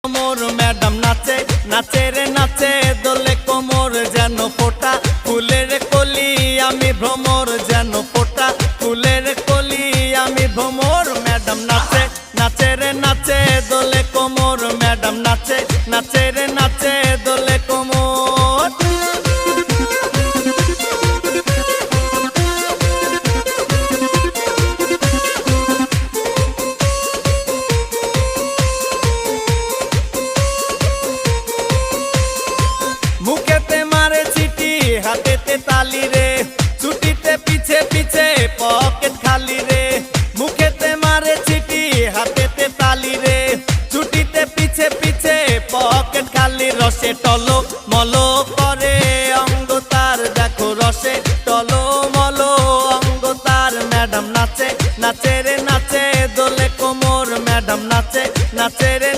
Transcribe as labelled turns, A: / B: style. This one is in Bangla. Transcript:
A: কোমর ম্যাডাম নাচে নাচে রে নাচে দোলে কোমর যেন ফোটা ফুলের কলি আমি ভ্রমর যেন ফোটা ফুলের কলি আমি ভ্রমর ম্যাডাম নাচে নাচে রে নাচে দোলে কোমর ম্যাডাম নাচে নাচে রে নাচে দোলে কোমর। মুখেতে মারে চিঠি হাতেতে তালি রে ছুটিতে পিছে পিছে পকেট খালি রে মুখেতে মারে চিঠি হাতেতে তালি রে ছুটিতে পিছে পিছে পকেট খালি রসে টলো মলো করে অঙ্গ তার দেখো রসে টলো মলো অঙ্গ তার ম্যাডাম নাচে নাচে রে নাচে দোলে কোমর ম্যাডাম নাচে নাচে রে